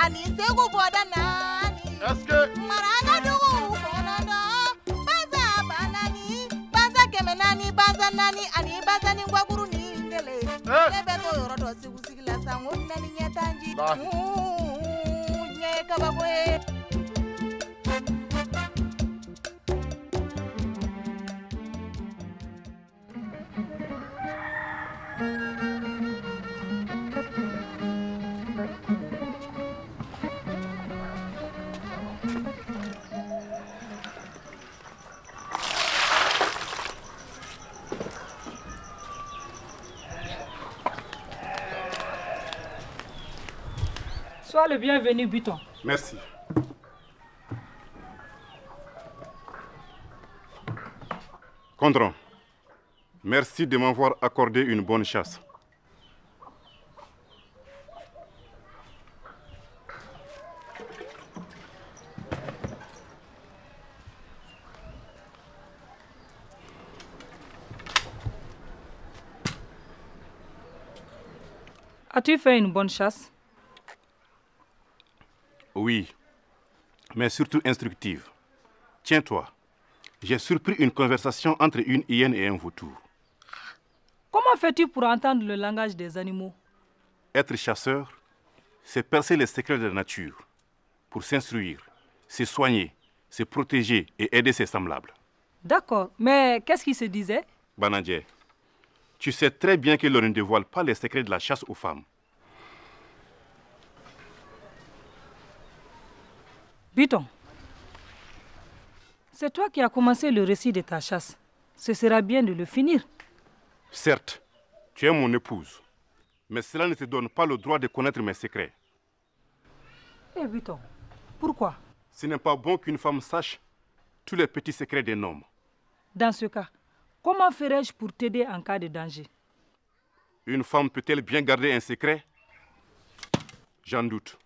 Ani segu bodanani. Est-ce que Maraga dugu konono. Baza banani. Baza kemenani. Baza nani. Ani baza ni ngwaguru ni ngele. Ebe to yorodo sigu sigila sangu nani nyetanji. Nye kababwe. Sois le bienvenu, Buton. Merci. Condron, merci de m'avoir accordé une bonne chasse. As-tu fait une bonne chasse? Oui, mais surtout instructive. Tiens-toi, j'ai surpris une conversation entre une hyène et un vautour. Comment fais-tu pour entendre le langage des animaux? Être chasseur, c'est percer les secrets de la nature, pour s'instruire, se soigner, se protéger et aider ses semblables. D'accord, mais qu'est-ce qui se disait? Banadje, tu sais très bien que l'on ne dévoile pas les secrets de la chasse aux femmes. Buton, c'est toi qui as commencé le récit de ta chasse. Ce sera bien de le finir. Certes, tu es mon épouse, mais cela ne te donne pas le droit de connaître mes secrets. Eh Buton, pourquoi? Ce n'est pas bon qu'une femme sache tous les petits secrets d'un homme. Dans ce cas, comment ferais-je pour t'aider en cas de danger? Une femme peut-elle bien garder un secret? J'en doute.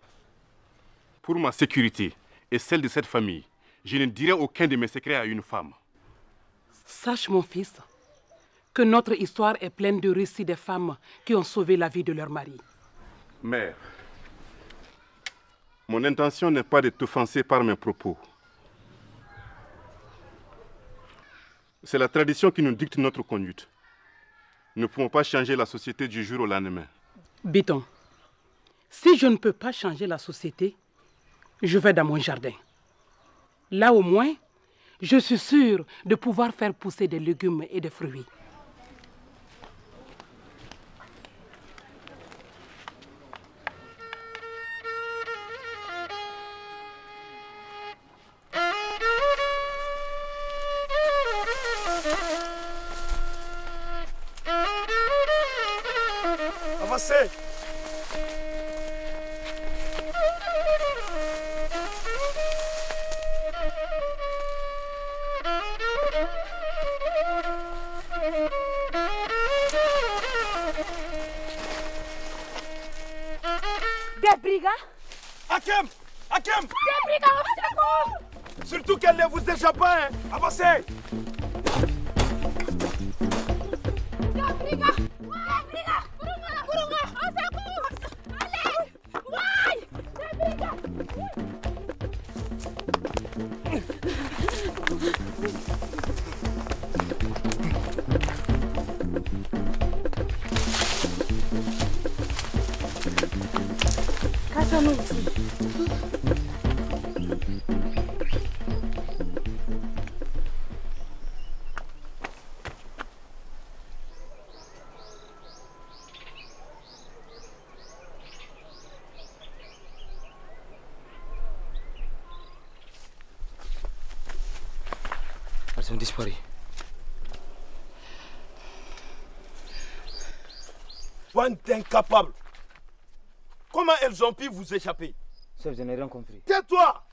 Pour ma sécurité et celle de cette famille, je ne dirai aucun de mes secrets à une femme. Sache, mon fils, que notre histoire est pleine de récits de femmes qui ont sauvé la vie de leur mari. Mère, mon intention n'est pas de t'offenser par mes propos. C'est la tradition qui nous dicte notre conduite. Nous ne pouvons pas changer la société du jour au lendemain. Buton, si je ne peux pas changer la société, je vais dans mon jardin. Là au moins, je suis sûre de pouvoir faire pousser des légumes et des fruits. Avancez! Des brigands? Hakem! Hakem! Des brigands au secours! Surtout qu'elle ne vous échappe pas, hein! Avancez! Des brigands! Des brigands! Burunga! Au secours! Allez! Ouais! Des brigands! Casse-nous ici. Elles ont disparu. Bande d'incapables! Comment elles ont pu vous échapper? Chef, je n'ai rien compris. Tais-toi!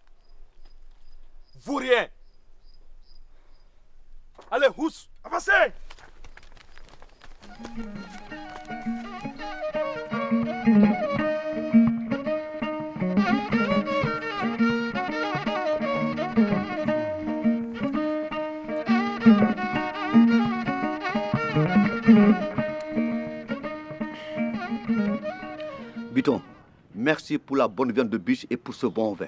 Vous rien! Allez, Hous, avancez! Buton, merci pour la bonne viande de biche et pour ce bon vin.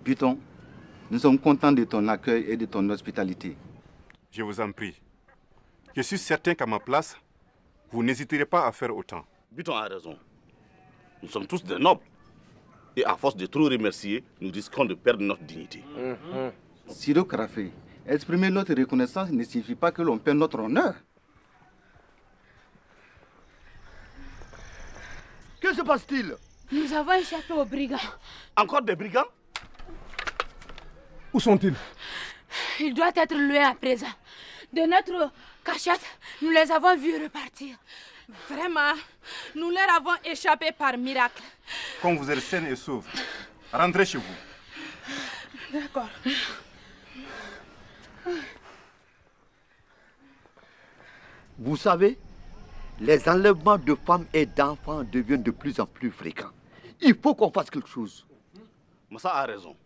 Buton, nous sommes contents de ton accueil et de ton hospitalité. Je vous en prie. Je suis certain qu'à ma place, vous n'hésiterez pas à faire autant. Buton a raison. Nous sommes tous des nobles. Et à force de trop remercier, nous risquons de perdre notre dignité. Sido Karafé, exprimer notre reconnaissance ne signifie pas que l'on perd notre honneur. Que se passe-t-il? Nous avons échappé aux brigands. Encore des brigands? Où sont-ils? Il doit être loin à présent. De notre cachette, nous les avons vus repartir. Vraiment, nous leur avons échappé par miracle. Comme vous êtes saine et sauve, rentrez chez vous. D'accord. Vous savez, les enlèvements de femmes et d'enfants deviennent de plus en plus fréquents. Il faut qu'on fasse quelque chose. Massa a raison.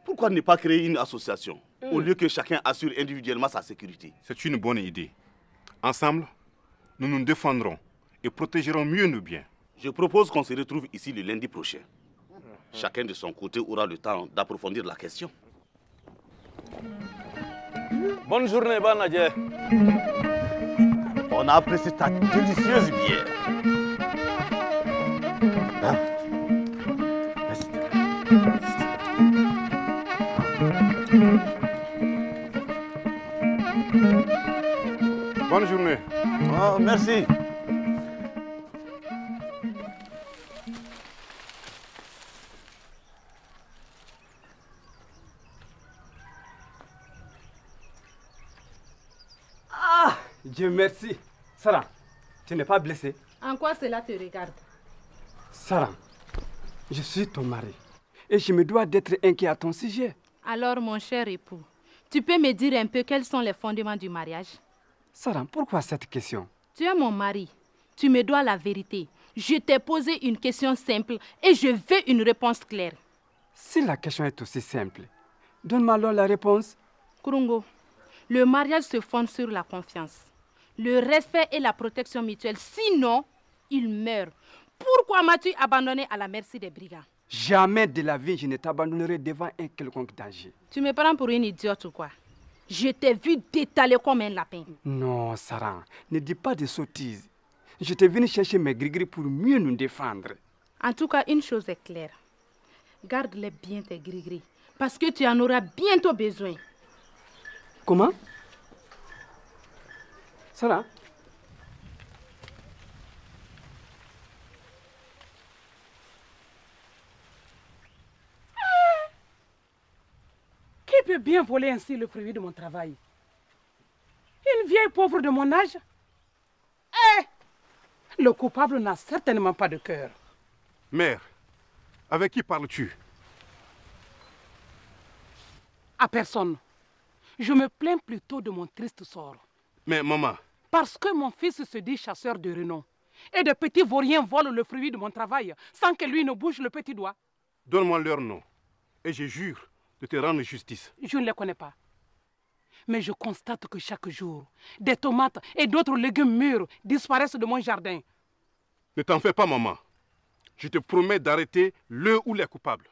Pourquoi ne pas créer une association au lieu que chacun assure individuellement sa sécurité? C'est une bonne idée. Ensemble, nous nous défendrons et protégerons mieux nos biens. Je propose qu'on se retrouve ici le lundi prochain. Chacun de son côté aura le temps d'approfondir la question. Bonne journée, Banadje. On a apprécié ta délicieuse bière. Hein? Merci. Bonne journée. Oh, merci. Ah, Dieu merci. Sarah, tu n'es pas blessée? En quoi cela te regarde? Sarah, je suis ton mari et je me dois d'être inquiet à ton sujet. Alors, mon cher époux, tu peux me dire un peu quels sont les fondements du mariage? Sarah, pourquoi cette question? Tu es mon mari. Tu me dois la vérité. Je t'ai posé une question simple et je veux une réponse claire. Si la question est aussi simple, donne-moi alors la réponse. Kurungo, le mariage se fonde sur la confiance, le respect et la protection mutuelle. Sinon, il meurt. Pourquoi m'as-tu abandonné à la merci des brigands? Jamais de la vie je ne t'abandonnerai devant un quelconque danger. Tu me prends pour une idiote ou quoi? Je t'ai vu t'étaler comme un lapin. Non, Sarah, ne dis pas de sottises. Je t'ai venu chercher mes gris-gris pour mieux nous défendre. En tout cas, une chose est claire. Garde-les bien tes gris-gris, parce que tu en auras bientôt besoin. Comment? Sarah? Qui peut bien voler ainsi le fruit de mon travail? Une vieille pauvre de mon âge? Le coupable n'a certainement pas de cœur. Mère, avec qui parles-tu? À personne. Je me plains plutôt de mon triste sort. Mais maman... Parce que mon fils se dit chasseur de renom. Et de petits vauriens volent le fruit de mon travail sans que lui ne bouge le petit doigt. Donne-moi leur nom et je jure de te rendre justice. Je ne les connais pas. Mais je constate que chaque jour, des tomates et d'autres légumes mûrs disparaissent de mon jardin. Ne t'en fais pas, maman. Je te promets d'arrêter le ou les coupables.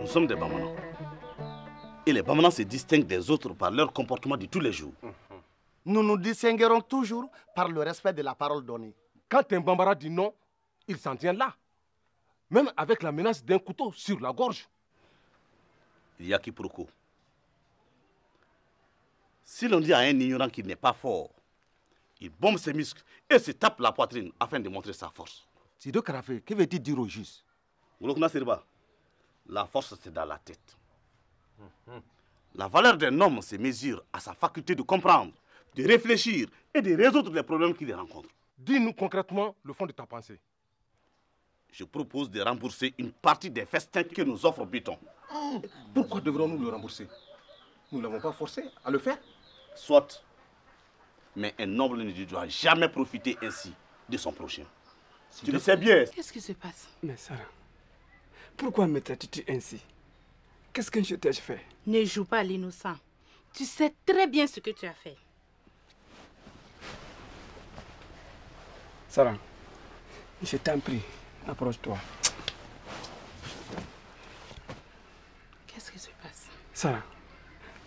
Nous sommes des Bamana. Et les Bamana se distinguent des autres par leur comportement de tous les jours. Nous nous distinguerons toujours par le respect de la parole donnée. Quand un Bambara dit non, il s'en tient là. Même avec la menace d'un couteau sur la gorge. Il y a quiproquo. Si l'on dit à un ignorant qu'il n'est pas fort, il bombe ses muscles et se tape la poitrine afin de montrer sa force. Sido Karafé, que veut-il dire au juste? La force, c'est dans la tête. La valeur d'un homme se mesure à sa faculté de comprendre, de réfléchir et de résoudre les problèmes qu'il rencontre. Dis-nous concrètement le fond de ta pensée. Je propose de rembourser une partie des festins que nous offre Buton. Pourquoi devrons-nous le rembourser? Nous ne l'avons pas forcé à le faire. Soit. Mais un noble ne doit jamais profiter ainsi de son prochain. Tu le sais bien. Qu'est-ce qui se passe? Mais Sarah, pourquoi me traites-tu ainsi? Qu'est-ce que je t'ai fait? Ne joue pas à l'innocent. Tu sais très bien ce que tu as fait. Sarah, je t'en prie, approche-toi. Qu'est-ce qui se passe? Sarah,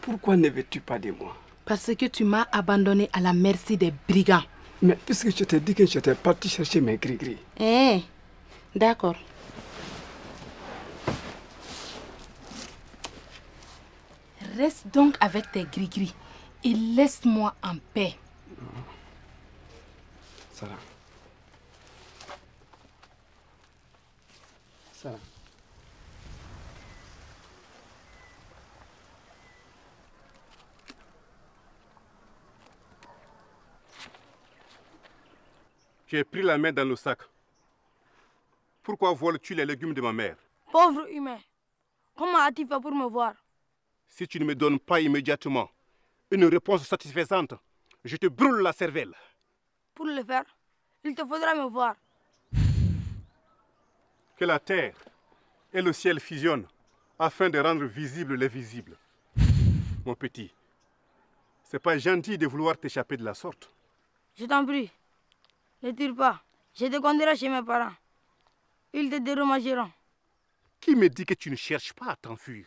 pourquoi ne veux-tu pas de moi? Parce que tu m'as abandonné à la merci des brigands. Mais puisque je t'ai dit que j'étais parti chercher mes gris-gris. Eh, d'accord. Reste donc avec tes gris-gris et laisse-moi en paix. Sarah. Sarah. Tu as pris la main dans le sac. Pourquoi voles-tu les légumes de ma mère? Pauvre humain, comment as-tu fait pour me voir? Si tu ne me donnes pas immédiatement une réponse satisfaisante, je te brûle la cervelle. Pour le faire, il te faudra me voir. Que la terre et le ciel fusionnent afin de rendre visible l'invisible. Mon petit, c'est pas gentil de vouloir t'échapper de la sorte. Je t'en prie, ne tire pas. Je te conduirai chez mes parents. Ils te dédommageront. Qui me dit que tu ne cherches pas à t'enfuir?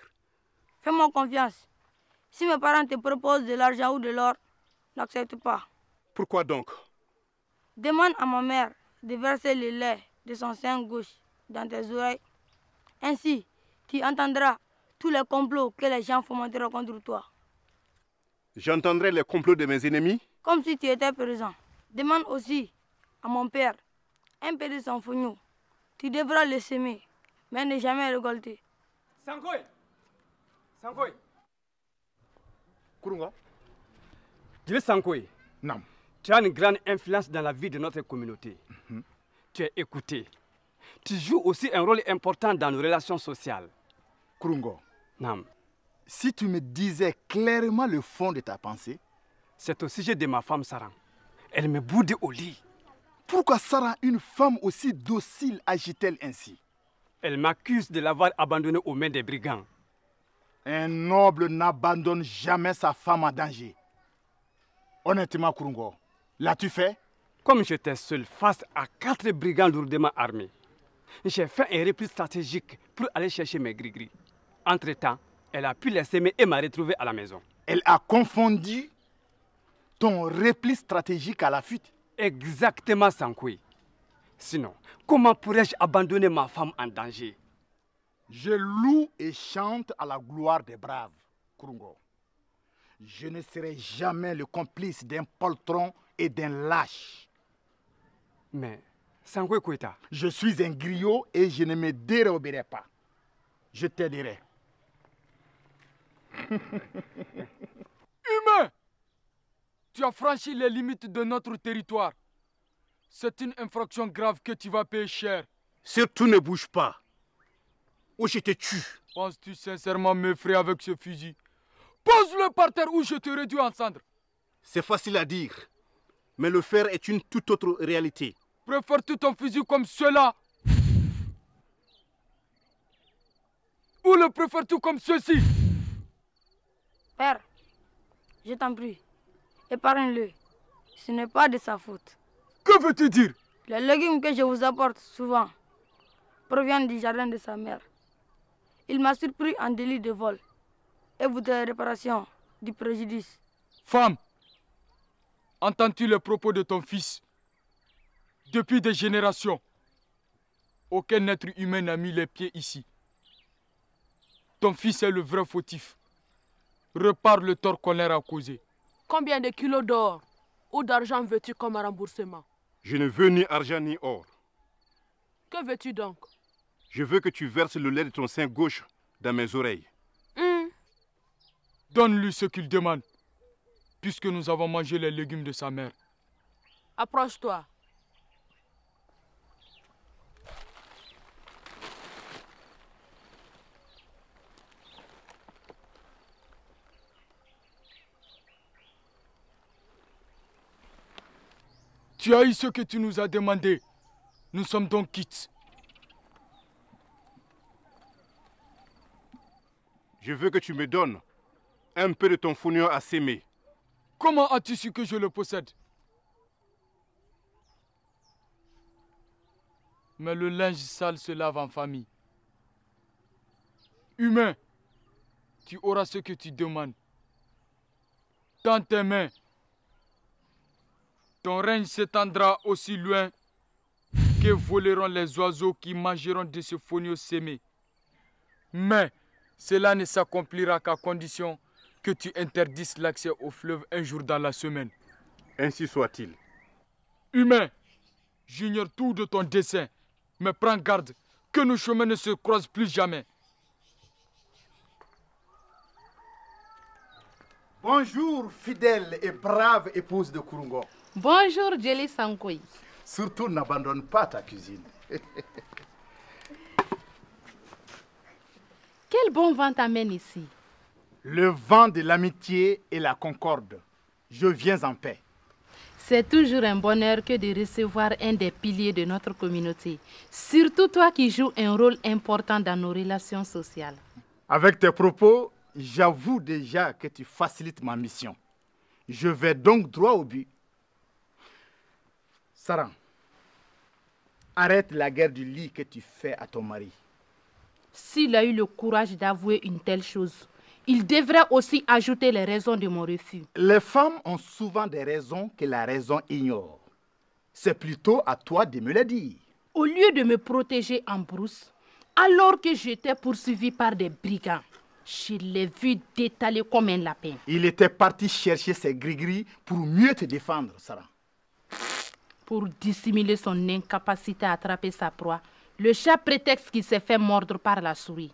Fais-moi confiance. Si mes parents te proposent de l'argent ou de l'or, n'accepte pas. Pourquoi donc? Demande à ma mère de verser le lait de son sein gauche dans tes oreilles. Ainsi, tu entendras tous les complots que les gens fomenteront contre toi. J'entendrai les complots de mes ennemis? Comme si tu étais présent. Demande aussi à mon père un peu de son fognon. Tu devras le semer, mais ne jamais récolter. Sangoy! Sangoy! Kurunga? Dis Sangoy. Non. Tu as une grande influence dans la vie de notre communauté. Tu es écouté. Tu joues aussi un rôle important dans nos relations sociales. Kurungo, Nam. Si tu me disais clairement le fond de ta pensée. C'est au sujet de ma femme Sarah. Elle me boude au lit. Pourquoi Sarah, une femme aussi docile, agit-elle ainsi? Elle m'accuse de l'avoir abandonnée aux mains des brigands. Un noble n'abandonne jamais sa femme en danger. Honnêtement, Kurungo, l'as-tu fait? Comme j'étais seul face à 4 brigands lourdement armés, j'ai fait un repli stratégique pour aller chercher mes gris-gris. Entre-temps, elle a pu les semer et m'a retrouvé à la maison. Elle a confondu ton repli stratégique à la fuite. Exactement, Sankoui. Sinon, comment pourrais-je abandonner ma femme en danger? Je loue et chante à la gloire des braves, Kurungo. Je ne serai jamais le complice d'un poltron et d'un lâche. Mais, Sankoui Kouita... Je suis un griot et je ne me déroberai pas. Je t'aiderai. Humain! Tu as franchi les limites de notre territoire. C'est une infraction grave que tu vas payer cher. Surtout ne bouge pas, ou je te tue. Penses-tu sincèrement m'effrayer avec ce fusil? Pose-le par terre ou je te réduis en cendres. C'est facile à dire, mais le faire est une toute autre réalité. Préfères-tu ton fusil comme cela? Ou le préfères-tu comme ceci? Père, je t'en prie, épargne-le. Ce n'est pas de sa faute. Que veux-tu dire? Les légumes que je vous apporte souvent proviennent du jardin de sa mère. Il m'a surpris en délit de vol et voudrait réparation du préjudice. Femme, entends-tu les propos de ton fils? Depuis des générations, aucun être humain n'a mis les pieds ici. Ton fils est le vrai fautif. Repare le tort qu'on leur a causé. Combien de kilos d'or ou d'argent veux-tu comme remboursement? Je ne veux ni argent ni or. Que veux-tu donc? Je veux que tu verses le lait de ton sein gauche dans mes oreilles. Donne-lui ce qu'il demande, puisque nous avons mangé les légumes de sa mère. Approche-toi. Tu as eu ce que tu nous as demandé. Nous sommes donc quittes. Je veux que tu me donnes un peu de ton fonio à s'aimer. Comment as-tu su que je le possède? Mais le linge sale se lave en famille. Humain, tu auras ce que tu demandes. Dans tes mains, ton règne s'étendra aussi loin que voleront les oiseaux qui mangeront de ce fonio sémé. Mais cela ne s'accomplira qu'à condition que tu interdisses l'accès au fleuve un jour dans la semaine. Ainsi soit-il. Humain, j'ignore tout de ton dessein, mais prends garde que nos chemins ne se croisent plus jamais. Bonjour, fidèle et brave épouse de Kurungo. Bonjour, Jelly Sankoy. Surtout, n'abandonne pas ta cuisine. Quel bon vent t'amène ici? Le vent de l'amitié et la concorde. Je viens en paix. C'est toujours un bonheur que de recevoir un des piliers de notre communauté. Surtout toi qui joues un rôle important dans nos relations sociales. Avec tes propos, j'avoue déjà que tu facilites ma mission. Je vais donc droit au but. Sarah, arrête la guerre du lit que tu fais à ton mari. S'il a eu le courage d'avouer une telle chose, il devrait aussi ajouter les raisons de mon refus. Les femmes ont souvent des raisons que la raison ignore. C'est plutôt à toi de me le dire. Au lieu de me protéger en brousse, alors que j'étais poursuivi par des brigands, je l'ai vu détaler comme un lapin. Il était parti chercher ses gris-gris pour mieux te défendre, Sarah. Pour dissimuler son incapacité à attraper sa proie, le chat prétexte qu'il s'est fait mordre par la souris.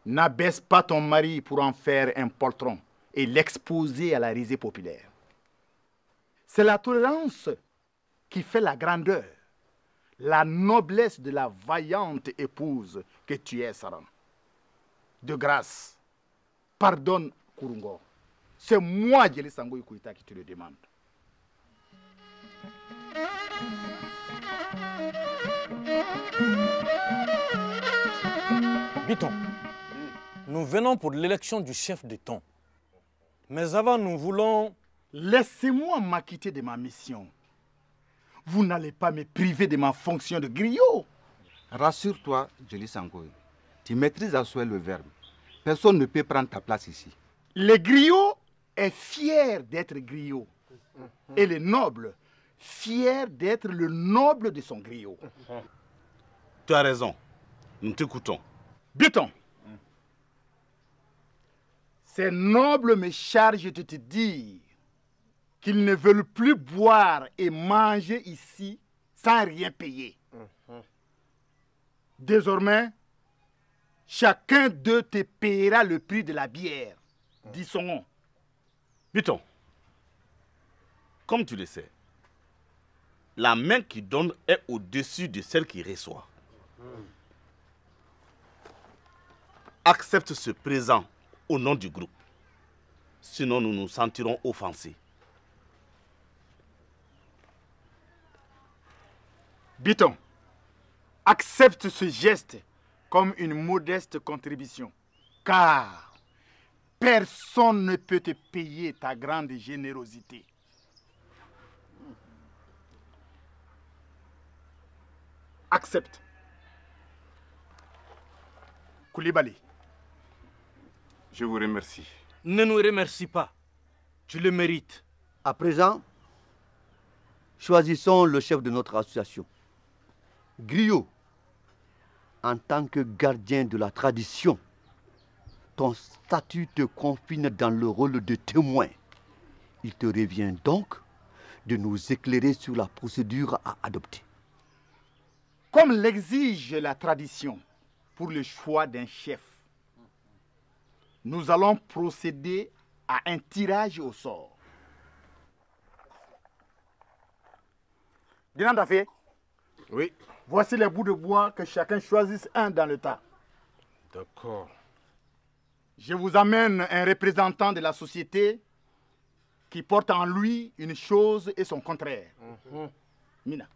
N'abaisse pas ton mari pour en faire un poltron et l'exposer à la risée populaire. C'est la tolérance qui fait la grandeur, la noblesse de la vaillante épouse que tu es, Sarah. De grâce, pardonne Kurungo. C'est moi, Jelly Sankoy Koita, qui te le demande. Biton, nous venons pour l'élection du chef de ton. Mais avant, nous voulons... Laissez-moi m'acquitter de ma mission. Vous n'allez pas me priver de ma fonction de griot. Rassure-toi, Jelly Sankoy. Tu maîtrises à souhait le verbe. Personne ne peut prendre ta place ici. Le griot est fier d'être griot. Et le noble, fier d'être le noble de son griot. Tu as raison. Nous t'écoutons. Biton. Ces nobles me chargent de te dire qu'ils ne veulent plus boire et manger ici sans rien payer. Désormais, chacun d'eux te paiera le prix de la bière. Disons. Biton, comme tu le sais, la main qui donne est au-dessus de celle qui reçoit. Accepte ce présent au nom du groupe. Sinon, nous nous sentirons offensés. Biton, accepte ce geste comme une modeste contribution, car personne ne peut te payer ta grande générosité. Accepte. Koulibaly. Je vous remercie. Ne nous remercie pas. Tu le mérites. À présent, choisissons le chef de notre association. Griot, en tant que gardien de la tradition, ton statut te confine dans le rôle de témoin. Il te revient donc de nous éclairer sur la procédure à adopter. Comme l'exige la tradition pour le choix d'un chef, nous allons procéder à un tirage au sort. Dinandafé? Oui. Voici les bouts de bois, que chacun choisisse un dans le tas. D'accord. Je vous amène un représentant de la société qui porte en lui une chose et son contraire. Mina.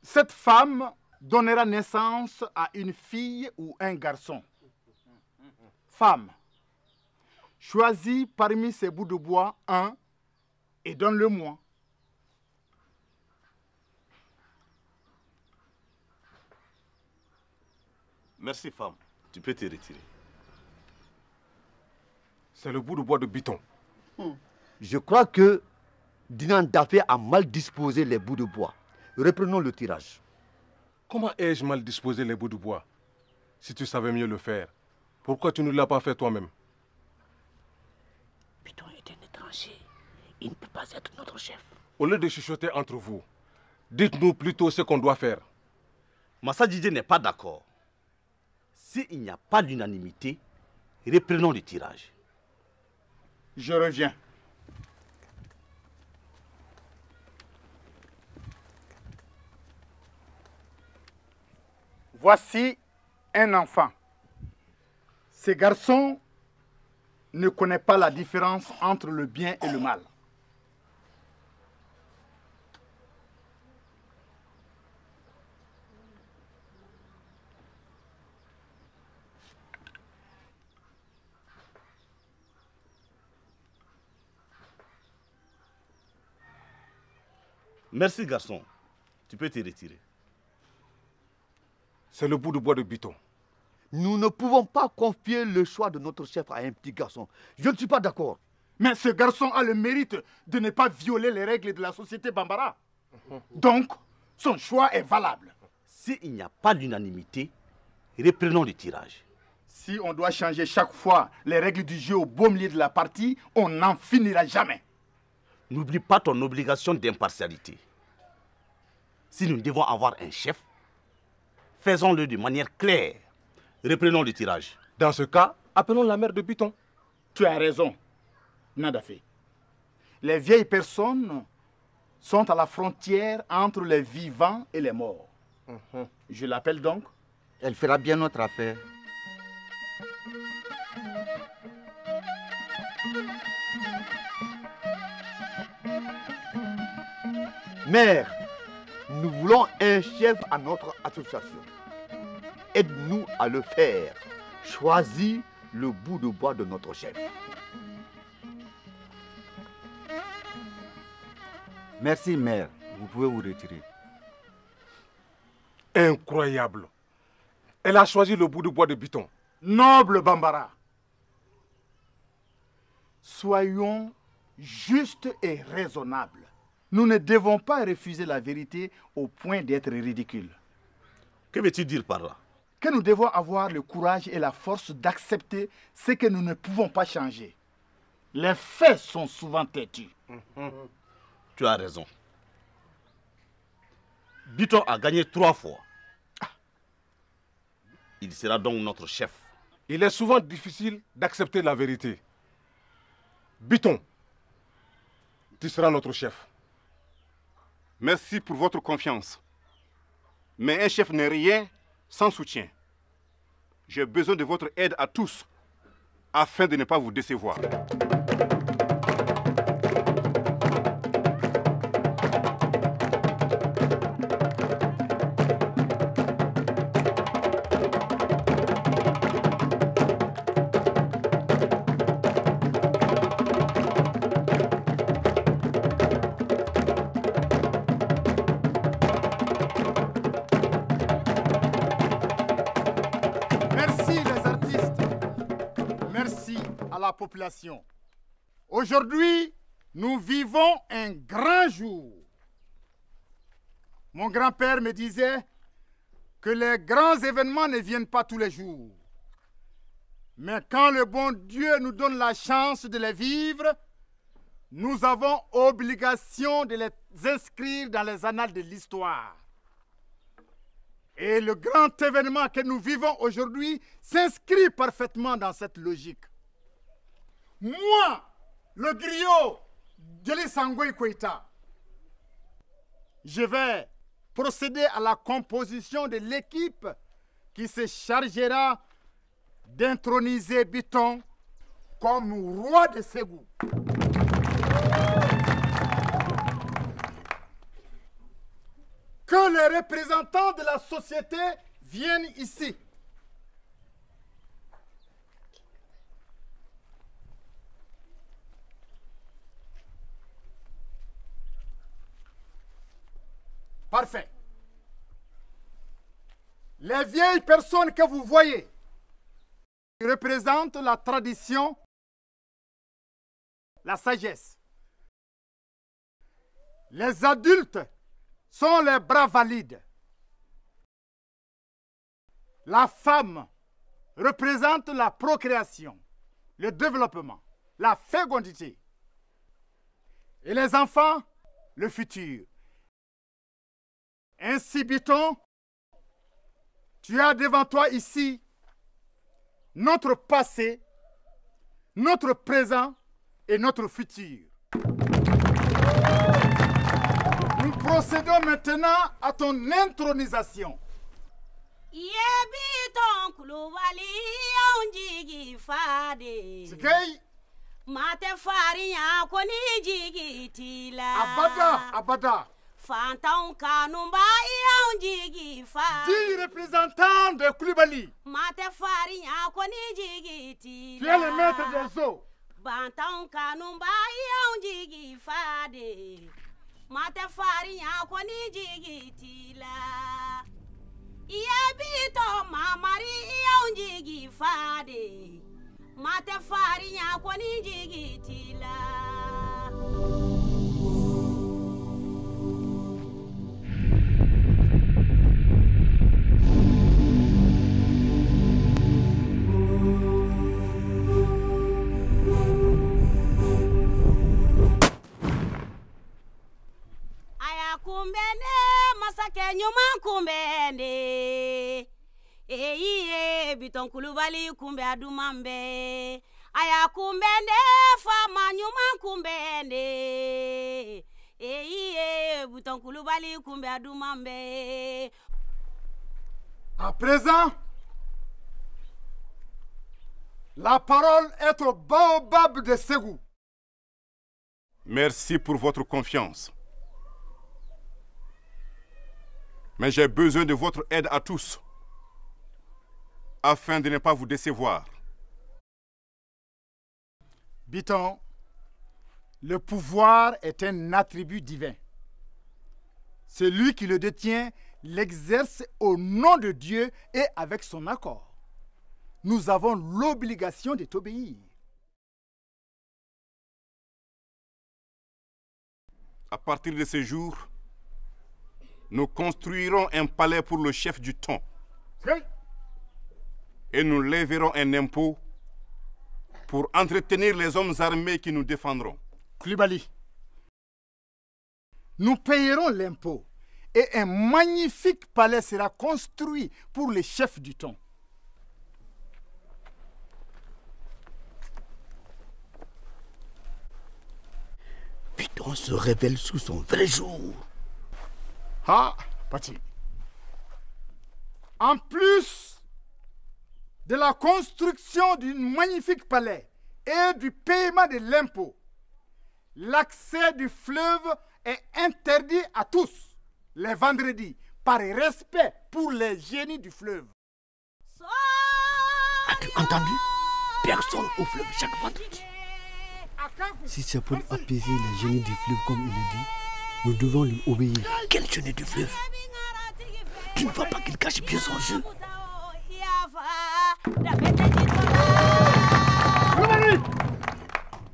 Cette femme donnera naissance à une fille ou un garçon. Femme, choisis parmi ces bouts de bois un et donne-le-moi. Merci, femme. Tu peux te retirer. C'est le bout de bois de Biton. Je crois que Dinan Dafé a mal disposé les bouts de bois. Reprenons le tirage. Comment ai-je mal disposé les bouts de bois? Si tu savais mieux le faire, pourquoi tu ne l'as pas fait toi-même? Biton est un étranger. Il ne peut pas être notre chef. Au lieu de chuchoter entre vous, dites-nous plutôt ce qu'on doit faire. Massa Djidje n'est pas d'accord. S'il n'y a pas d'unanimité, reprenons le tirage. Je reviens. Voici un enfant. Ce garçon ne connaît pas la différence entre le bien et le mal. Merci, garçon. Tu peux te retirer. C'est le bout de bois de Biton. Nous ne pouvons pas confier le choix de notre chef à un petit garçon. Je ne suis pas d'accord. Mais ce garçon a le mérite de ne pas violer les règles de la société Bambara. Donc, son choix est valable. S'il n'y a pas d'unanimité, reprenons le tirage. Si on doit changer chaque fois les règles du jeu au beau milieu de la partie, on n'en finira jamais. N'oublie pas ton obligation d'impartialité. Si nous devons avoir un chef, faisons-le de manière claire. Reprenons le tirage. Dans ce cas, appelons la mère de Biton. Tu as raison, Nadafé. Les vieilles personnes sont à la frontière entre les vivants et les morts. Je l'appelle donc. Elle fera bien notre affaire. Mère, nous voulons un chef à notre association. Aide-nous à le faire. Choisis le bout de bois de notre chef. Merci, mère. Vous pouvez vous retirer. Incroyable. Elle a choisi le bout de bois de Biton. Noble Bambara, soyons justes et raisonnables. Nous ne devons pas refuser la vérité au point d'être ridicules. Que veux-tu dire par là? Que nous devons avoir le courage et la force d'accepter ce que nous ne pouvons pas changer. Les faits sont souvent têtus. Tu as raison. Biton a gagné 3 fois. Il sera donc notre chef. Il est souvent difficile d'accepter la vérité. Biton, tu seras notre chef. Merci pour votre confiance. Mais un chef n'est rien sans soutien. J'ai besoin de votre aide à tous afin de ne pas vous décevoir. Population. Aujourd'hui, nous vivons un grand jour. Mon grand-père me disait que les grands événements ne viennent pas tous les jours. Mais quand le bon Dieu nous donne la chance de les vivre, nous avons obligation de les inscrire dans les annales de l'histoire. Et le grand événement que nous vivons aujourd'hui s'inscrit parfaitement dans cette logique. Moi, le griot Jeli Sangoy Koïta, je vais procéder à la composition de l'équipe qui se chargera d'introniser Biton comme roi de Ségou. Que les représentants de la société viennent ici. Parfait. Les vieilles personnes que vous voyez représentent la tradition, la sagesse. Les adultes sont les bras valides. La femme représente la procréation, le développement, la fécondité. Et les enfants, le futur. Ainsi, Biton, tu as devant toi ici notre passé, notre présent et notre futur. Nous procédons maintenant à ton intronisation. Abada. Fantan Kanumba Yaunjigi Fa. 10 représentants de Koulibaly. Mate Faria Konijigi. Tu es le maître des eaux. Bantan Kanumba Yaunjigi Fade. Mate Faria Konijigi Tila. Yabito Mamari Yaunjigi Fade. Mate Faria Konijigi Tila. Kumbende masake nyuma kumbende Eiye Biton Koulibaly kumbe adumambe Aya kumbende fama nyuma kumbende Eiye Biton Koulibaly kumbe adumambe. À présent, la parole est au baobab de Ségou. Merci pour votre confiance. Mais j'ai besoin de votre aide à tous, afin de ne pas vous décevoir. Biton, le pouvoir est un attribut divin. Celui qui le détient l'exerce au nom de Dieu et avec son accord. Nous avons l'obligation de t'obéir. À partir de ce jour, nous construirons un palais pour le chef du temps. Et nous lèverons un impôt pour entretenir les hommes armés qui nous défendront. Koulibaly, nous payerons l'impôt et un magnifique palais sera construit pour les chefs du temps. Biton se révèle sous son vrai jour. Ah, Pati. En plus de la construction d'un magnifique palais et du paiement de l'impôt, l'accès du fleuve est interdit à tous les vendredis par respect pour les génies du fleuve. As-tu entendu? Personne au fleuve chaque vendredi. Si c'est pour apaiser les génies du fleuve comme il le dit, nous devons lui obéir. Quel génie du fleuve? Tu ne vois pas qu'il cache bien son jeu? Koulibaly,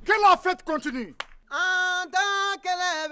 que la fête continue. En tant que le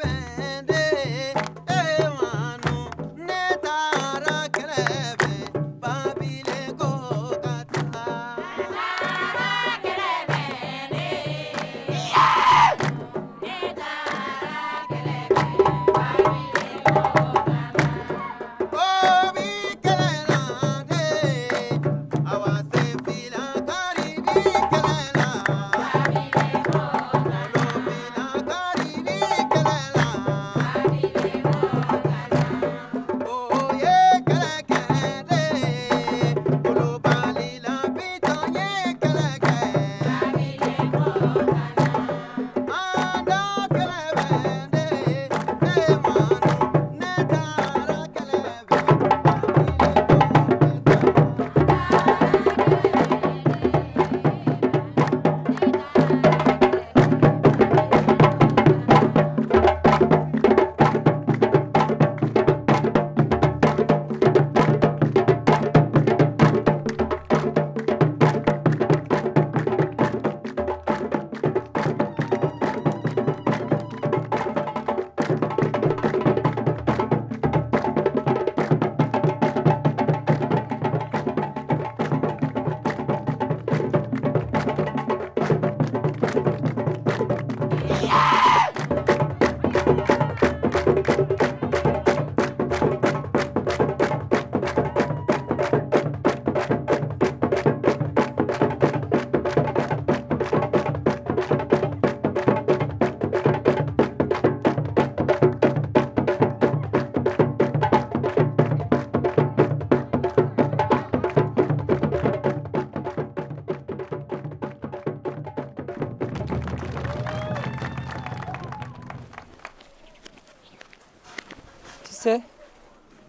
sais,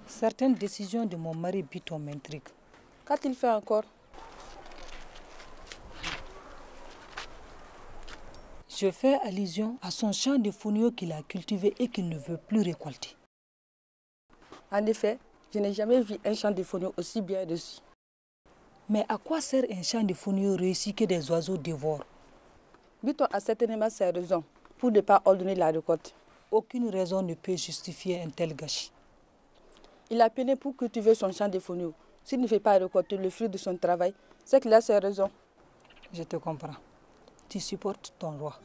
certaines décisions de mon mari Biton m'intriguent. Qu'a-t-il fait encore? Je fais allusion à son champ de fonio qu'il a cultivé et qu'il ne veut plus récolter. En effet, je n'ai jamais vu un champ de fonio aussi bien reçu. Mais à quoi sert un champ de fonio réussi que des oiseaux dévorent? Biton a certainement ses raisons pour ne pas ordonner la récolte. Aucune raison ne peut justifier un tel gâchis. Il a peiné pour cultiver son champ de fonio. S'il ne fait pas récolter le fruit de son travail, c'est qu'il a ses raisons. Je te comprends. Tu supportes ton roi.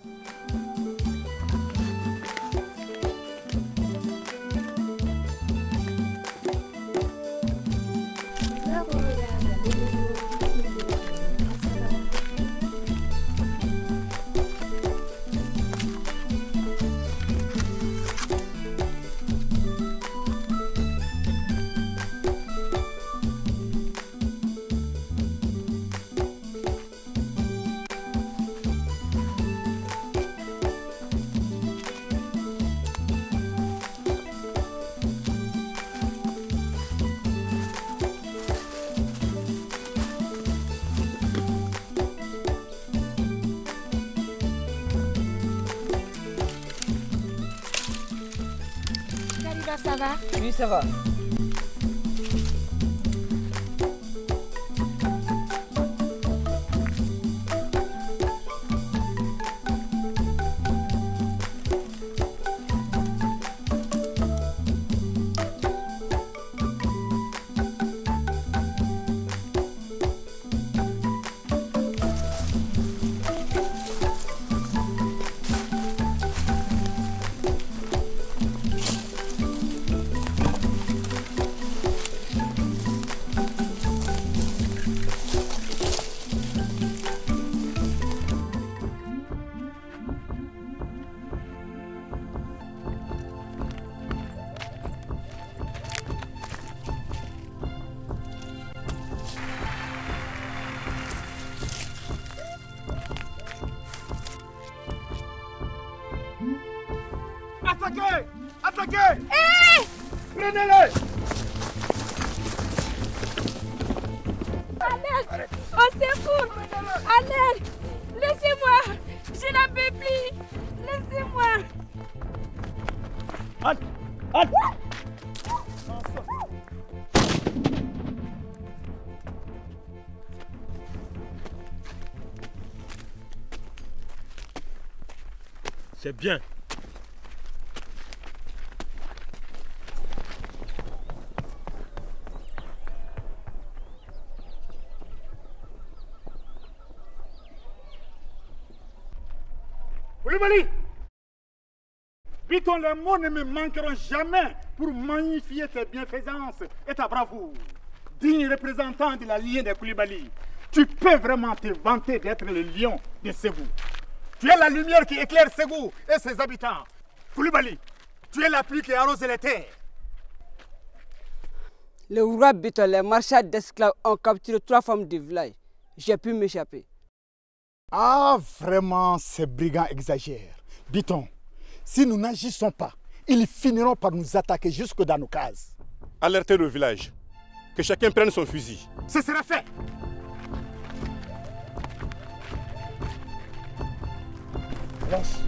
Ça va? Oui, ça va. Attaquez! Attaquez! Hé! Prenez-les! À l'aide! Au secours! À l'aide! Laissez-moi! Je n'en peux plus! Laissez-moi! Halt! Halt! C'est bien. Koulibaly, Biton, les mots ne me manqueront jamais pour magnifier tes bienfaisances et ta bravoure. Digne représentant de la lignée des Koulibaly, tu peux vraiment te vanter d'être le lion de Ségou. Tu es la lumière qui éclaire Ségou et ses habitants. Koulibaly, tu es la pluie qui arrose les terres. Le roi Biton, les marchands d'esclaves ont capturé 3 femmes du village. J'ai pu m'échapper. Ah, vraiment, ces brigands exagèrent. Biton, si nous n'agissons pas, ils finiront par nous attaquer jusque dans nos cases. Alertez le village. Que chacun prenne son fusil. Ce sera fait. Lance.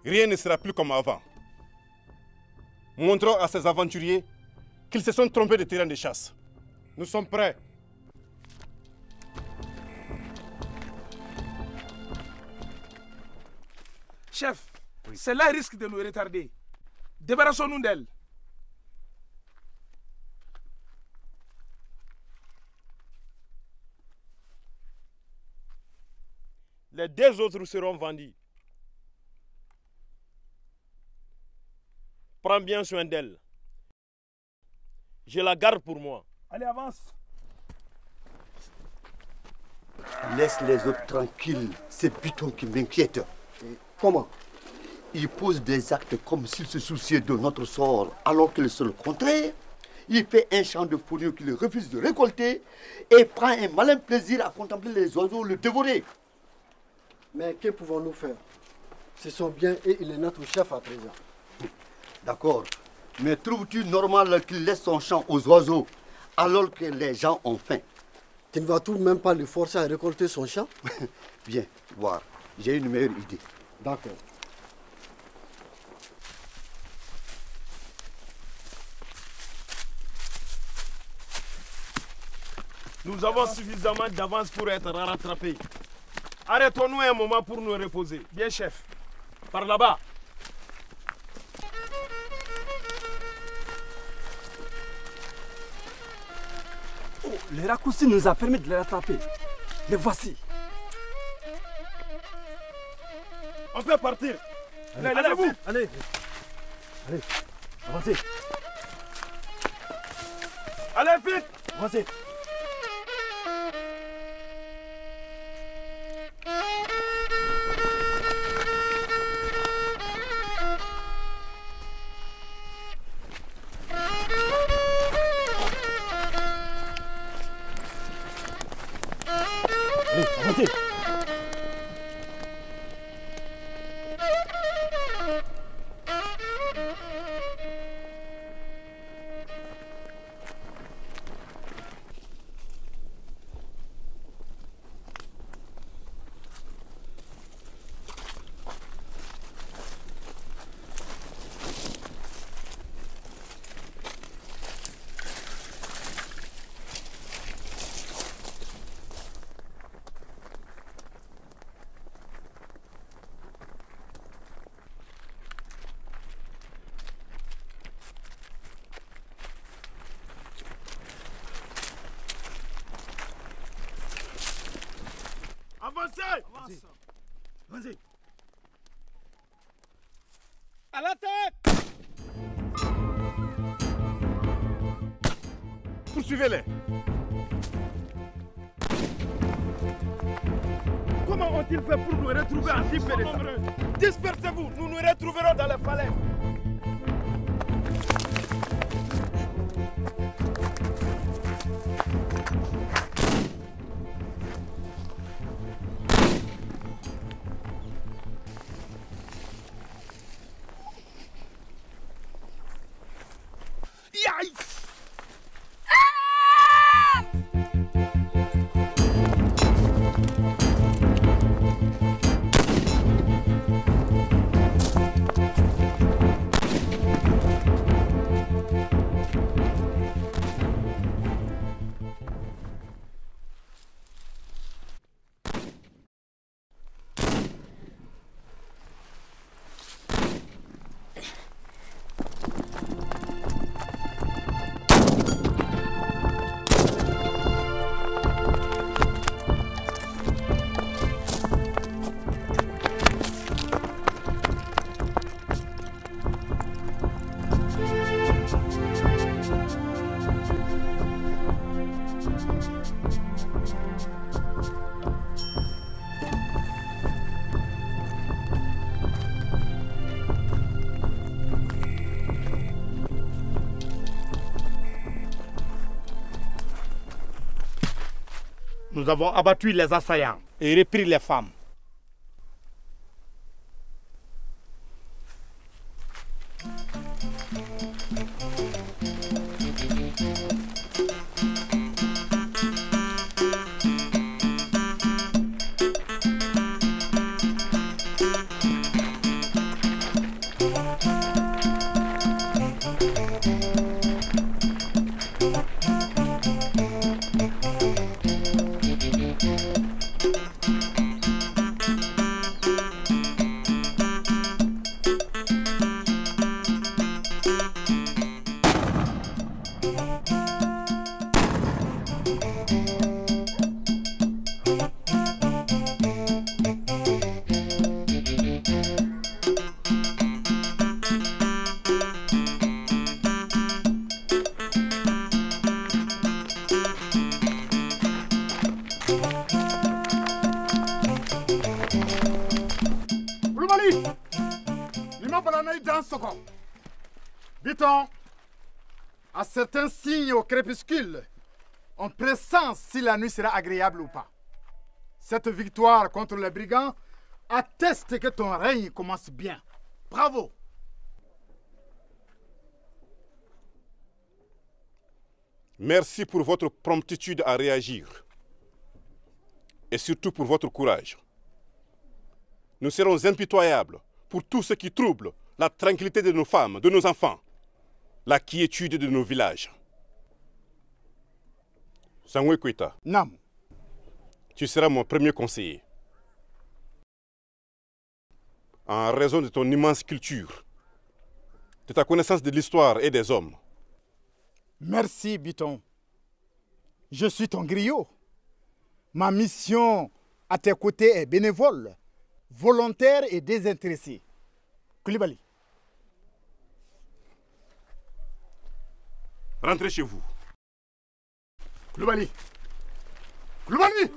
Rien ne sera plus comme avant. Montrons à ces aventuriers qu'ils se sont trompés de terrain de chasse. Nous sommes prêts. Chef, celle-là risque de nous retarder. Débarrassons-nous d'elle. Les 2 autres seront vendus. Prends bien soin d'elle. Je la garde pour moi. Allez, avance. Laisse les autres tranquilles. C'est Buton qui m'inquiète. Comment? Il pose des actes comme s'il se souciait de notre sort, alors que c'est le contraire. Il fait un champ de fonio qu'il refuse de récolter et prend un malin plaisir à contempler les oiseaux le dévorer. Mais que pouvons-nous faire? C'est son bien et il est notre chef à présent. D'accord. Mais trouves-tu normal qu'il laisse son champ aux oiseaux alors que les gens ont faim? Tu ne vas tout de même pas le forcer à récolter son champ? Viens, voir. J'ai une meilleure idée. D'accord. Nous avons suffisamment d'avance pour être rattrapés. Arrêtons-nous un moment pour nous reposer. Bien, chef. Par là-bas. Oh, le raccourci nous a permis de les rattraper. Les voici. On peut partir. Allez-vous. Allez. Allez, avancez. Allez, vite. Avancez. Allez, avancez. Avancez. Vas-y. À l'attaque. Poursuivez-les. Comment ont-ils fait pour nous retrouver en si peu de temps? Dispersez-vous, nous nous retrouverons dans les falaises. Nous avons abattu les assaillants et repris les femmes. dans ce corps. Biton, à certains signes au crépuscule, on pressent si la nuit sera agréable ou pas. Cette victoire contre les brigands atteste que ton règne commence bien. Bravo! Merci pour votre promptitude à réagir. Et surtout pour votre courage. Nous serons impitoyables pour tout ce qui trouble la tranquillité de nos femmes, de nos enfants, la quiétude de nos villages. Sangwe Koita. Nam. Tu seras mon premier conseiller. En raison de ton immense culture, de ta connaissance de l'histoire et des hommes. Merci, Biton. Je suis ton griot. Ma mission à tes côtés est bénévole, volontaire et désintéressée. Koulibaly. Rentrez chez vous. Koulibaly. Koulibaly.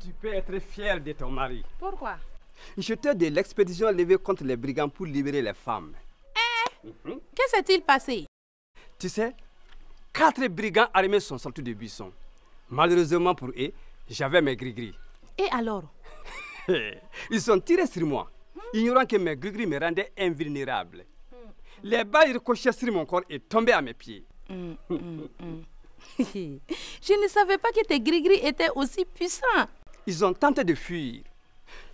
Tu peux être fier de ton mari. Pourquoi? J'étais de l'expédition levée contre les brigands pour libérer les femmes. Que s'est-il passé? Tu sais, 4 brigands armés sont sortis du buisson. Malheureusement pour eux, j'avais mes gris-gris. Et alors? Ils sont tirés sur moi, ignorant que mes gris-gris me rendaient invulnérable. Les balles ricochaient sur mon corps et tombaient à mes pieds. Je ne savais pas que tes gris-gris étaient aussi puissants. Ils ont tenté de fuir.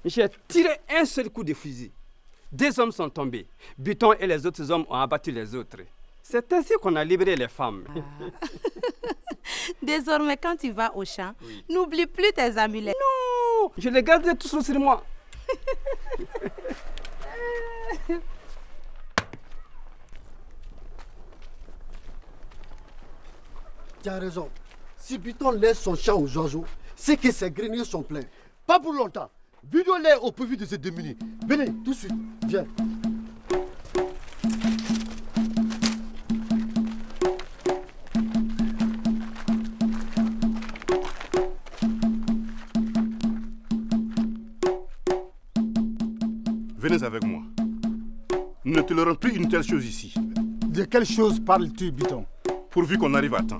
J'ai tiré un seul coup de fusil. 2 hommes sont tombés. Biton et les autres hommes ont abattu les autres. C'est ainsi qu'on a libéré les femmes. Désormais, quand tu vas au champ, n'oublie plus tes amulets. Non, je les garderai tous sur moi. Tu as raison. Si Biton laisse son champ aux oiseaux, c'est que ses greniers sont pleins. Pas pour longtemps. Vidons-les au profit de ces démunis. Venez, tout de suite. Viens. Venez avec moi. Nous ne tolérons plus une telle chose ici. De quelle chose parles-tu, Biton? Pourvu qu'on arrive à temps.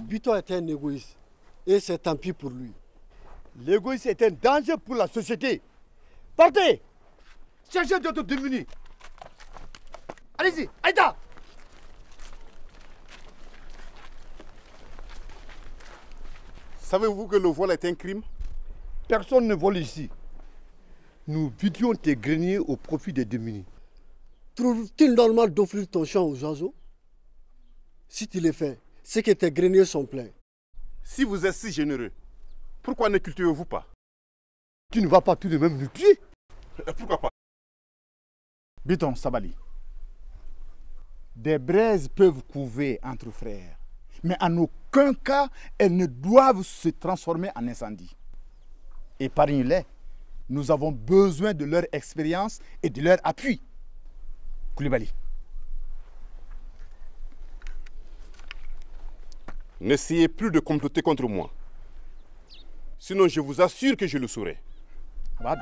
Biton était un égoïste. Et c'est tant pis pour lui. L'égoïsme est un danger pour la société. Partez! Cherchez d'autres démunis. Allez-y, Aïda! Savez-vous que le vol est un crime? Personne ne vole ici. Nous vidions tes greniers au profit des démunis. Trouves-tu normal d'offrir ton champ aux oiseaux? Si tu le fais, c'est que tes greniers sont pleins. Si vous êtes si généreux, pourquoi ne cultivez-vous pas? Tu ne vas pas tout de même nous tuer? Pourquoi pas? Biton, Sabali. Des braises peuvent couver entre frères, mais en aucun cas elles ne doivent se transformer en incendie. Épargne-les. Nous avons besoin de leur expérience et de leur appui. Koulibaly. N'essayez plus de comploter contre moi. Sinon, je vous assure que je le saurai. Vado.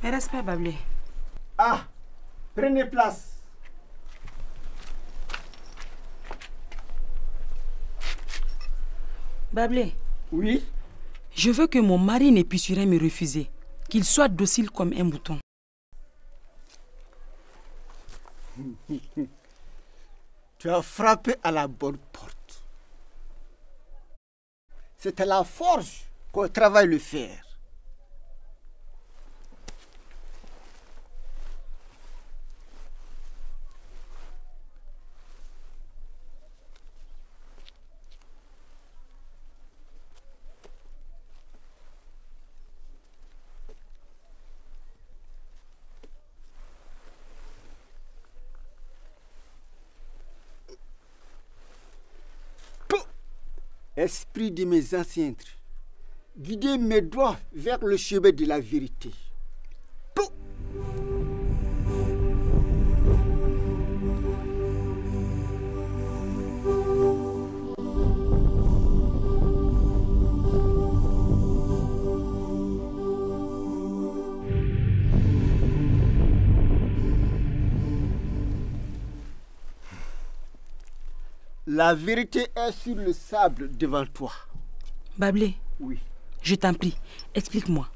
Mes respects, Bablé. Ah, prenez place. Bablé. Oui? Je veux que mon mari ne puisse rien me refuser. qu'il soit docile comme un mouton. Tu as frappé à la bonne porte. C'est à la forge qu'on travaille le fer. Esprit de mes ancêtres, guidez mes doigts vers le chemin de la vérité. La vérité est sur le sable devant toi. Bablé. Oui. Je t'en prie, explique-moi.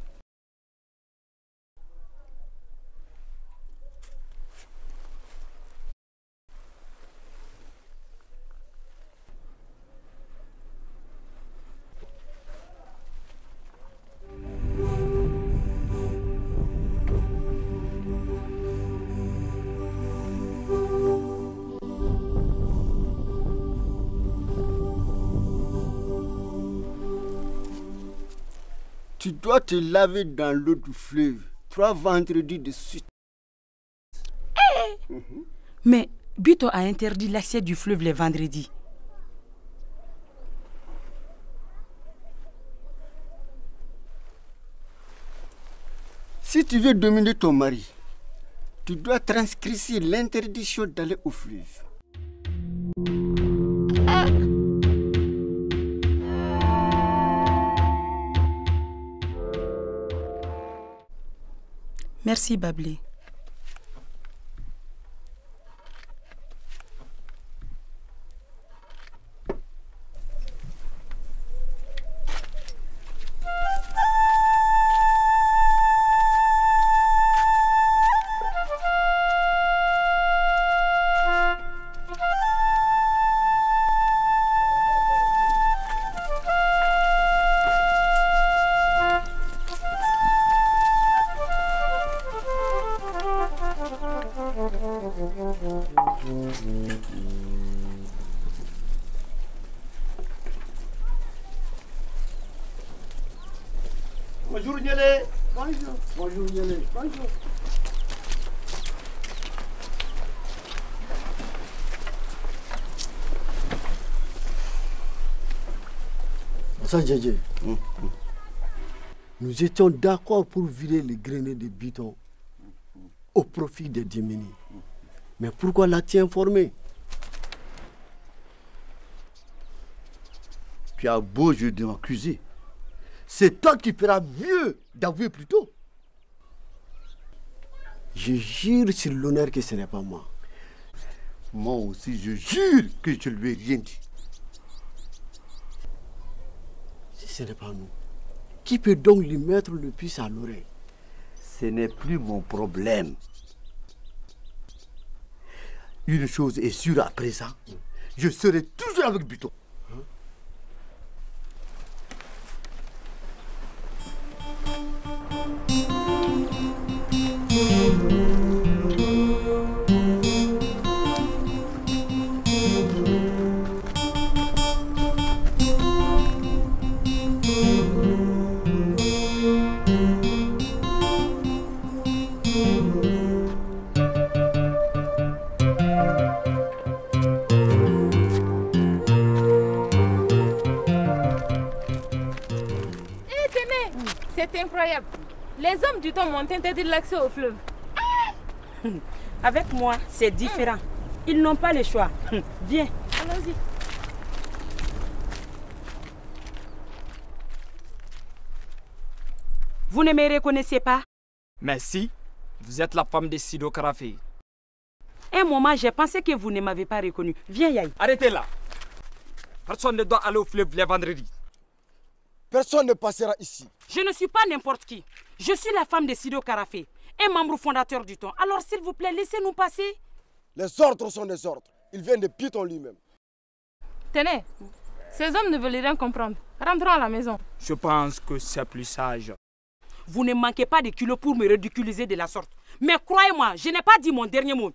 Tu dois te laver dans l'eau du fleuve 3 vendredis de suite. Mais Bito a interdit l'accès du fleuve les vendredis. Si tu veux dominer ton mari, tu dois transgresser l'interdiction d'aller au fleuve. Merci, Bablé. Bonjour Niélé. Bonjour. Bonjour Niélé. Bonjour. Ça, Djadjé. Nous étions d'accord pour virer les greniers de Biton au profit des démunis. Mais pourquoi l'as-tu informé? Tu as beau jeu de m'accuser. C'est toi qui feras mieux d'avouer plus tôt. Je jure sur l'honneur que ce n'est pas moi. Moi aussi, je jure que je ne lui ai rien dit. Si ce n'est pas nous, qui peut donc lui mettre le puce à l'oreille? Ce n'est plus mon problème. Une chose est sûre à présent, je serai toujours avec Buto. C'est incroyable. Les hommes du temps m'ont interdit l'accès au fleuve. Avec moi, c'est différent. Ils n'ont pas le choix. Viens. Allons-y. Vous ne me reconnaissez pas? Mais si, vous êtes la femme de Sido Karafé. Un moment, j'ai pensé que vous ne m'avez pas reconnu. Viens, Yaï. Arrêtez là. Personne ne doit aller au fleuve les vendredis. Personne ne passera ici. Je ne suis pas n'importe qui. Je suis la femme de Sido Karafé, un membre fondateur du Ton. Alors s'il vous plaît, laissez-nous passer. Les ordres sont des ordres. Ils viennent de Python lui-même. Tenez, ces hommes ne veulent rien comprendre. Rentrons à la maison. Je pense que c'est plus sage. Vous ne manquez pas de kilos pour me ridiculiser de la sorte. Mais croyez-moi, je n'ai pas dit mon dernier mot.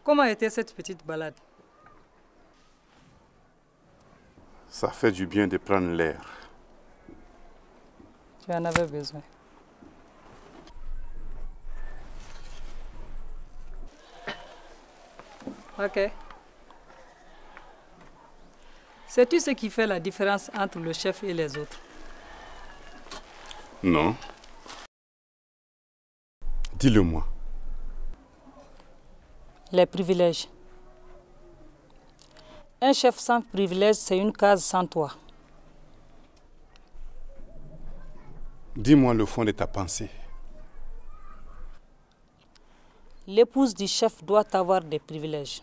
Comment était cette petite balade? Ça fait du bien de prendre l'air. Tu en avais besoin. Ok. Sais-tu ce qui fait la différence entre le chef et les autres? Non. Dis-le-moi. Les privilèges. Un chef sans privilèges, c'est une case sans toit. Dis-moi le fond de ta pensée. L'épouse du chef doit avoir des privilèges.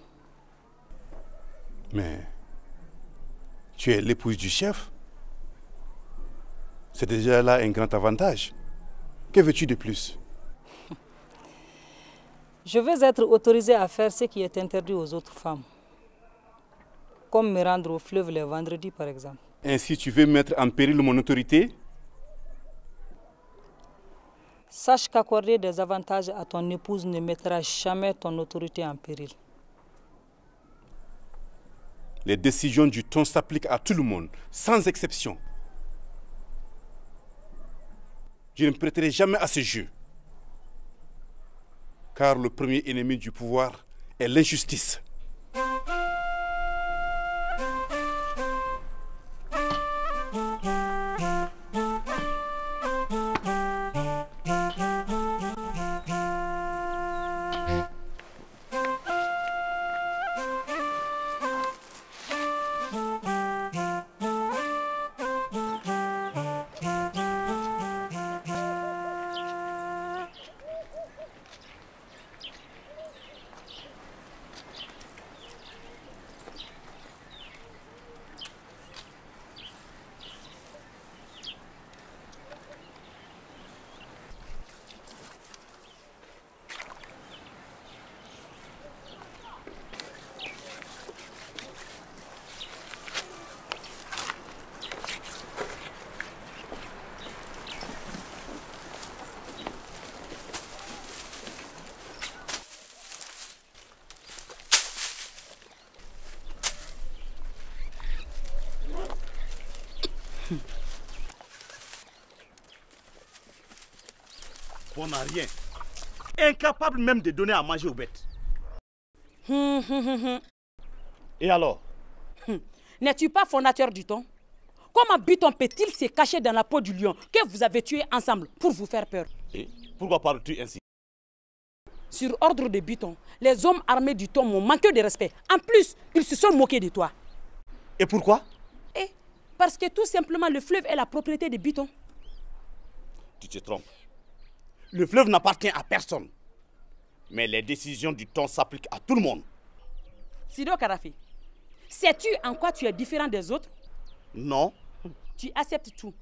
Mais tu es l'épouse du chef. C'est déjà là un grand avantage. Que veux-tu de plus? Je veux être autorisée à faire ce qui est interdit aux autres femmes. Comme me rendre au fleuve les vendredis, par exemple. Ainsi, tu veux mettre en péril mon autorité? Sache qu'accorder des avantages à ton épouse ne mettra jamais ton autorité en péril. Les décisions du ton s'appliquent à tout le monde, sans exception. Je ne prêterai jamais à ce jeu. Car le premier ennemi du pouvoir est l'injustice. On n'a rien. Incapable même de donner à manger aux bêtes. Et alors? N'es-tu pas fondateur du Ton? Comment Biton peut-il se cacher dans la peau du lion que vous avez tué ensemble pour vous faire peur? Et pourquoi parles-tu ainsi? Sur ordre de Biton, les hommes armés du Ton m'ont manqué de respect. En plus, ils se sont moqués de toi. Et pourquoi? Parce que tout simplement, le fleuve est la propriété de Biton. Tu te trompes. Le fleuve n'appartient à personne. Mais les décisions du Ton s'appliquent à tout le monde. Sido Karafé, sais-tu en quoi tu es différent des autres? Non. Tu acceptes tout.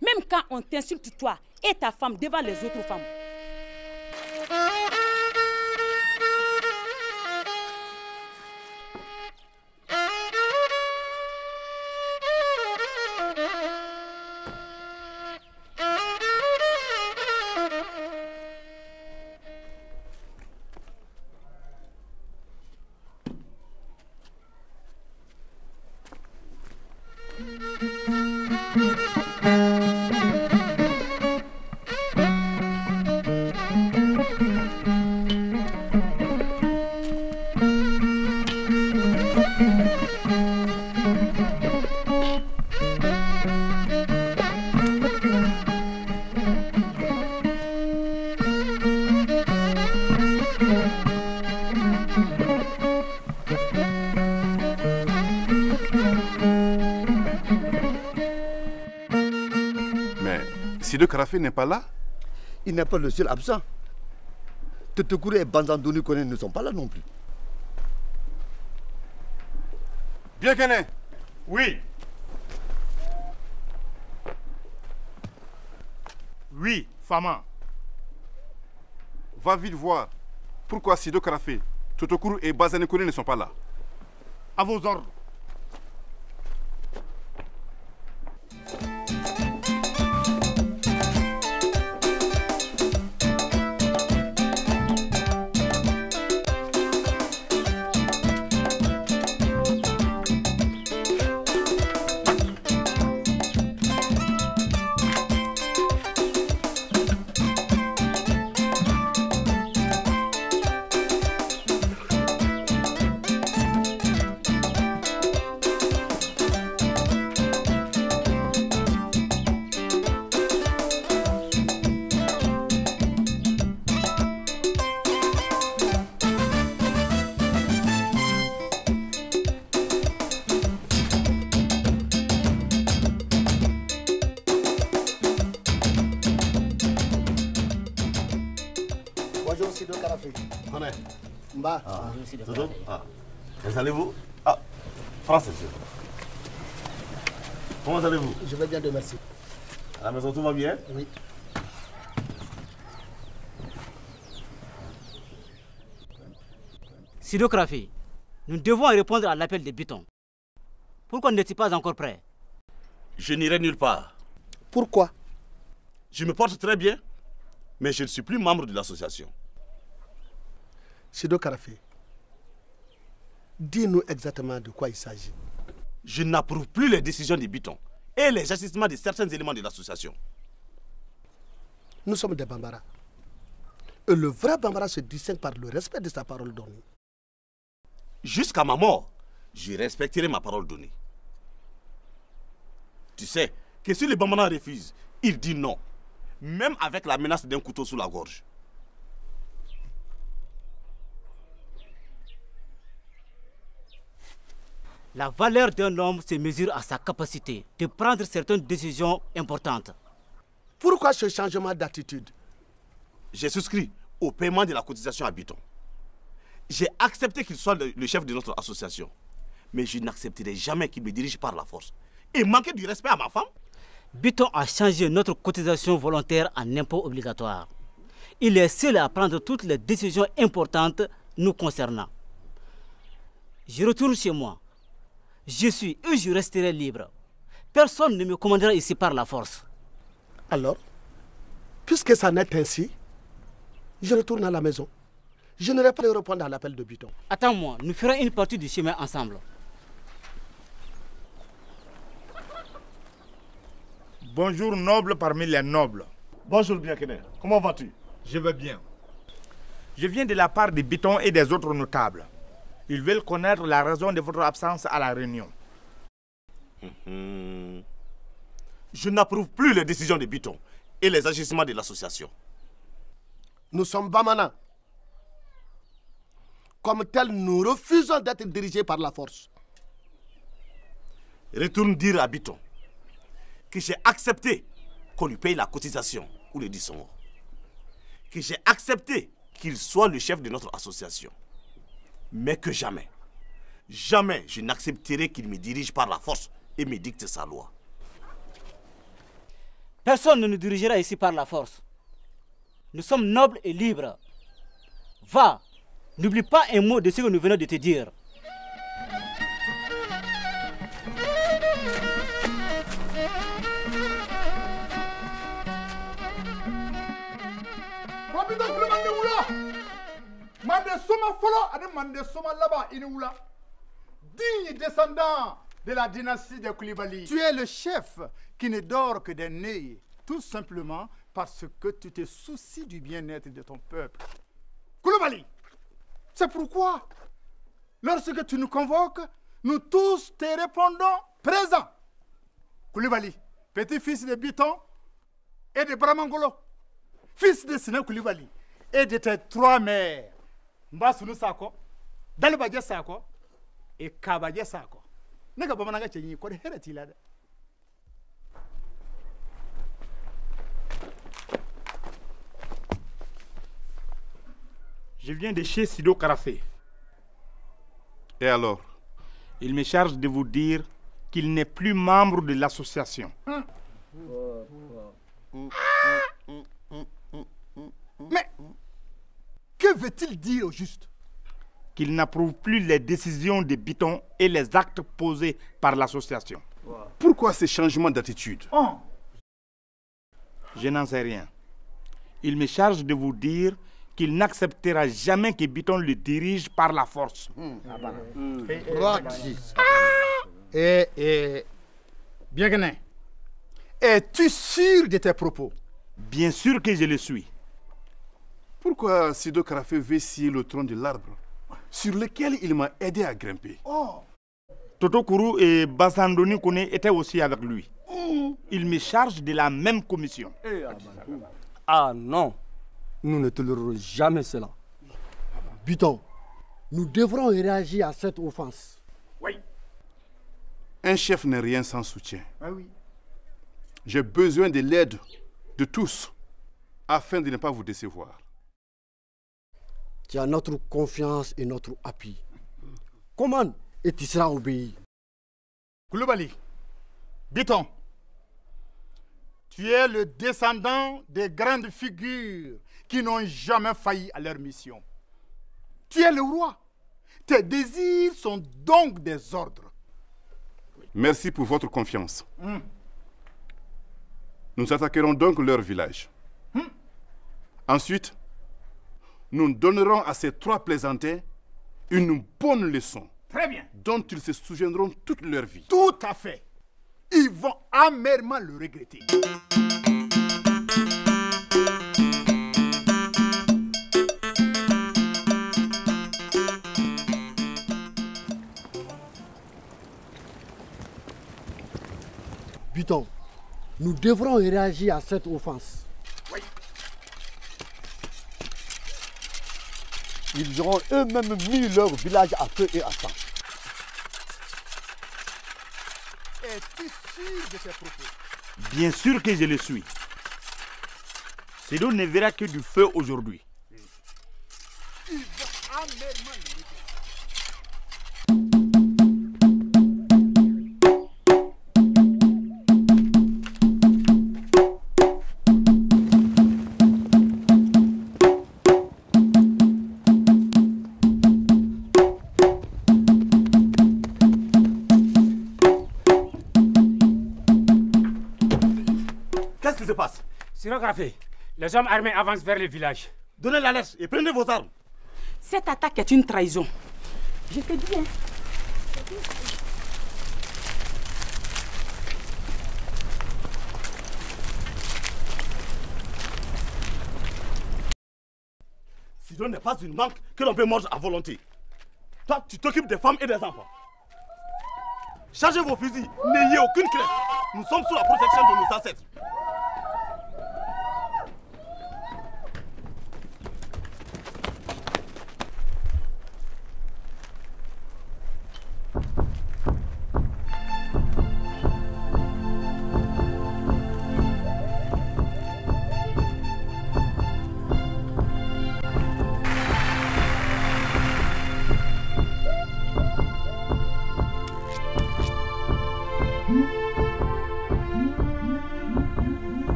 Même quand on t'insulte toi et ta femme devant les autres femmes. Mais Sido Karafé n'est pas là? Il n'est pas le seul absent. Totokourou et Banzandoni Kone ne sont pas là non plus. Bien Kene. Oui. Oui, Fama. Va vite voir pourquoi Sido Karafé, Totokourou et Banzandoni Kone ne sont pas là. À vos ordres. Bonjour Sido Karafé. Connais. Mba. Dodo. Installez-vous. Ah, français. Comment allez-vous? Je vais bien, Dieu merci. À la maison, tout va bien? Oui. Sido Karafé, nous devons répondre à l'appel des Bitons. Pourquoi n'es-tu pas encore prêt? Je n'irai nulle part. Pourquoi? Je me porte très bien, mais je ne suis plus membre de l'association. Sido Karafé, dis-nous exactement de quoi il s'agit. Je n'approuve plus les décisions des Bitons et les agissements de certains éléments de l'association. Nous sommes des Bambara. Et le vrai Bambara se distingue par le respect de sa parole donnée. Jusqu'à ma mort, je respecterai ma parole donnée. Tu sais que si le Bambara refuse, il dit non, même avec la menace d'un couteau sous la gorge. La valeur d'un homme se mesure à sa capacité de prendre certaines décisions importantes. Pourquoi ce changement d'attitude? J'ai souscrit au paiement de la cotisation à Biton. J'ai accepté qu'il soit le chef de notre association. Mais je n'accepterai jamais qu'il me dirige par la force. Et manquer du respect à ma femme? Biton a changé notre cotisation volontaire en impôt obligatoire. Il est seul à prendre toutes les décisions importantes nous concernant. Je retourne chez moi. Je suis et je resterai libre. Personne ne me commandera ici par la force. Alors, puisque ça n'est ainsi, je retourne à la maison. Je n'aurai pas à répondre à l'appel de Biton. Attends-moi, nous ferons une partie du chemin ensemble. Bonjour noble parmi les nobles. Bonjour Biakene, comment vas-tu? Je vais bien. Je viens de la part des Bitons et des autres notables. Ils veulent connaître la raison de votre absence à la réunion. Je n'approuve plus les décisions des Bitons et les agissements de l'association. Nous sommes Bamana. Comme tel, nous refusons d'être dirigés par la force. Retourne dire à Biton que j'ai accepté qu'on lui paye la cotisation ou le 10 euros. Que j'ai accepté qu'il soit le chef de notre association. Mais que jamais, jamais je n'accepterai qu'il me dirige par la force et me dicte sa loi. Personne ne nous dirigera ici par la force. Nous sommes nobles et libres. Va, n'oublie pas un mot de ce que nous venons de te dire. Digne descendant de la dynastie des Koulibaly. Tu es le chef qui ne dort que des nez, tout simplement parce que tu te soucies du bien-être de ton peuple. Koulibaly, c'est pourquoi, lorsque tu nous convoques, nous tous te répondons présents. Koulibaly, petit-fils de Biton et de Bramangolo, fils de Sina Koulibaly et de tes 3 mères, Mbasunu Sako, Dalibadje Sako et Kabadje Sako. Nega Bamanaga Chenyi, quoi de Heretila. Je viens de chez Sido Karafé. Et alors? Il me charge de vous dire qu'il n'est plus membre de l'association. Mais que veut-il dire au juste? Qu'il n'approuve plus les décisions de Biton et les actes posés par l'association. Pourquoi ces changements d'attitude? Je n'en sais rien. Il me charge de vous dire qu'il n'acceptera jamais que Biton le dirige par la force. Bien, es-tu sûr de tes propos? Bien sûr que je le suis. Pourquoi Sido Karafé veut scier le tronc de l'arbre sur lequel il m'a aidé à grimper? Toto Kourou et Bassandoni Kone étaient aussi avec lui. Il me charge de la même commission. Ah non, nous ne tolérerons jamais cela. Biton, nous devrons réagir à cette offense. Oui. Un chef n'est rien sans soutien. Ah oui. J'ai besoin de l'aide de tous afin de ne pas vous décevoir. Tu as notre confiance et notre appui. Commande et tu seras obéi. Koulibaly, Biton, tu es le descendant des grandes figures qui n'ont jamais failli à leur mission. Tu es le roi. Tes désirs sont donc des ordres. Merci pour votre confiance. Nous attaquerons donc leur village. Ensuite, nous donnerons à ces 3 plaisantins une bonne leçon. Très bien. Dont ils se souviendront toute leur vie. Tout à fait. Ils vont amèrement le regretter. Biton, nous devrons réagir à cette offense. Oui. Ils auront eux-mêmes mis leur village à feu et à sang. Es-tu sûr de tes propos? Bien sûr que je le suis. Sido ne verra que du feu aujourd'hui. Ils vont amèrement le regretter. Sirographe, les hommes armés avancent vers le village. Donnez l'alerte et prenez vos armes. Cette attaque est une trahison. Je te dis, hein. Sido n'est pas une banque que l'on peut mordre à volonté. Toi, tu t'occupes des femmes et des enfants. Chargez vos fusils, n'ayez aucune crainte. Nous sommes sous la protection de nos ancêtres.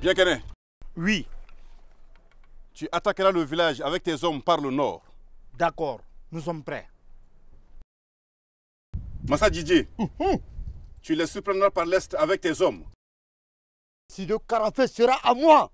Bien Kené. Oui. Tu attaqueras le village avec tes hommes par le nord. D'accord, nous sommes prêts. Massa Didier, tu les surprendras par l'est avec tes hommes. Sido Karafé sera à moi.